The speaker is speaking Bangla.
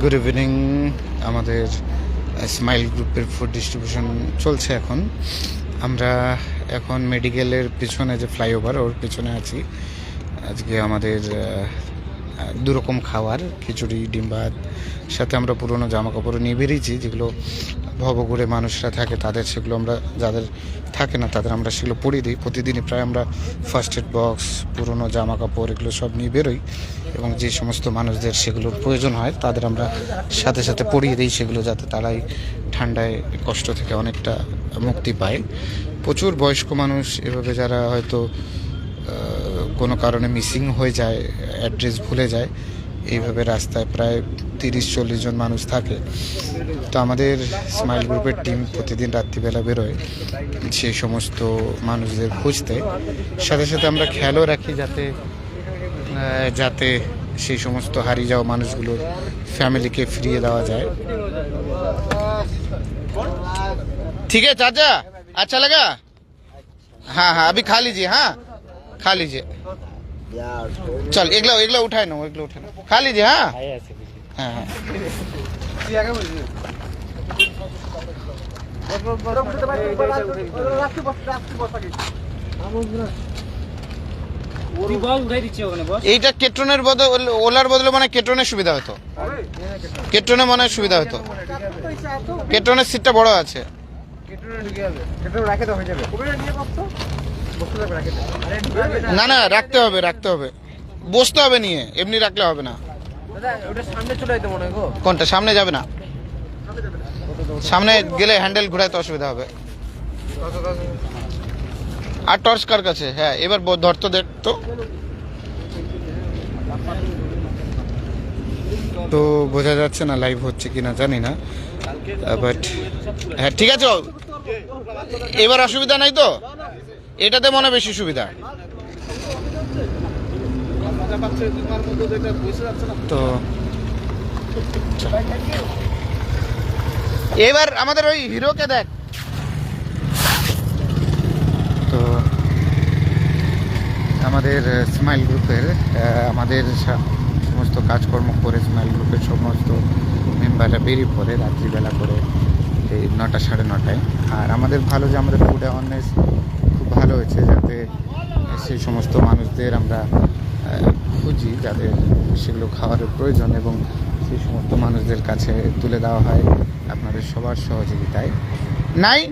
Good evening. আমাদের স্মাইল গ্রুপের ফুড ডিস্ট্রিবিউশন চলছে এখন। আমরা এখন মেডিকেলের পিছনে যে ফ্লাইওভার ওর পিছনে আছি। আজকে আমাদের দুরকম খাবার, খিচুড়ি, ডিম ভাত, সাথে আমরা পুরনো জামা কাপড় নিয়ে বেরিয়েছি, যেগুলো ভবঘুরে মানুষরা থাকে তাদের, সেগুলো আমরা, যাদের থাকে না তাদের আমরা সেগুলো পরিয়ে দিই। প্রতিদিনই প্রায় আমরা ফার্স্ট এড বক্স, পুরনো জামা কাপড় এগুলো সব নিয়ে বেরোই, এবং যে সমস্ত মানুষদের সেগুলোর প্রয়োজন হয় তাদের আমরা সাথে সাথে পরিয়ে দিই, সেগুলো যাতে তারাই ঠান্ডায় কষ্ট থেকে অনেকটা মুক্তি পায়। প্রচুর বয়স্ক মানুষ এভাবে যারা হয়তো কোনো কারণে মিসিং হয়ে যায়, অ্যাড্রেস ভুলে যায়, এইভাবে রাস্তায় প্রায় 30-40 জন মানুষ থাকে। তো আমাদের স্মাইল গ্রুপের টিম প্রতিদিন রাত্রিবেলা বেরোয় সেই সমস্ত মানুষদের খুঁজতে। সাথে সাথে আমরা খেয়ালও রাখি যাতে যাতে সেই সমস্ত হারিয়ে যাওয়া মানুষগুলোর ফ্যামিলিকে ফিরিয়ে দেওয়া যায়। ठीक है चाचा, अच्छा लगा? हाँ हाँ, अभी खा लीजिए, हाँ खा लीजिए। चल एगला एगला उठाए ना, एगला उठाए ना, खा लीजिए। हाँ हाँ हाँ। এইটা কেট্রনের বদলে, ওলার বদলে মানে কেট্রনের সুবিধা হতো, কেট্রনে মনে হয় সুবিধা হতো। কেট্রনের সিটটা বড় আছে। না না, রাখতে হবে, রাখতে হবে, বসতে হবে, নিয়ে এমনি রাখলে হবে না। কোনটা সামনে যাবে না? সামনে গেলে হ্যান্ডেল ঘোরাতে অসুবিধা হবে। আর টর্চ কার কাছে? হ্যাঁ, এবার ধরতো, দেখতো। তো বোঝা যাচ্ছে না লাইভ হচ্ছে কিনা জানি না, বাট হ্যাঁ ঠিক আছে, এবার অসুবিধা নাই তো? এটাতে মনে বেশি সুবিধা। তো এবার আমাদের ওই হিরোকে দেখ। তো আমাদের স্মাইল গ্রুপের আমাদের সমস্ত কাজকর্ম করে স্মাইল গ্রুপের সমস্ত মেম্বাররা বেরিয়ে পড়ে রাত্রিবেলা করে, এই 9টা 9:30টায়। আর আমাদের ভালো যে আমাদের ফুড অ্যাওয়ারনেস খুব ভালো হয়েছে, যাতে সেই সমস্ত মানুষদের আমরা খুঁজি যাদের সেগুলো খাওয়ার প্রয়োজন, এবং সেই সমস্ত মানুষদের কাছে তুলে দেওয়া হয় আপনাদের সবার সহযোগিতায়। নাই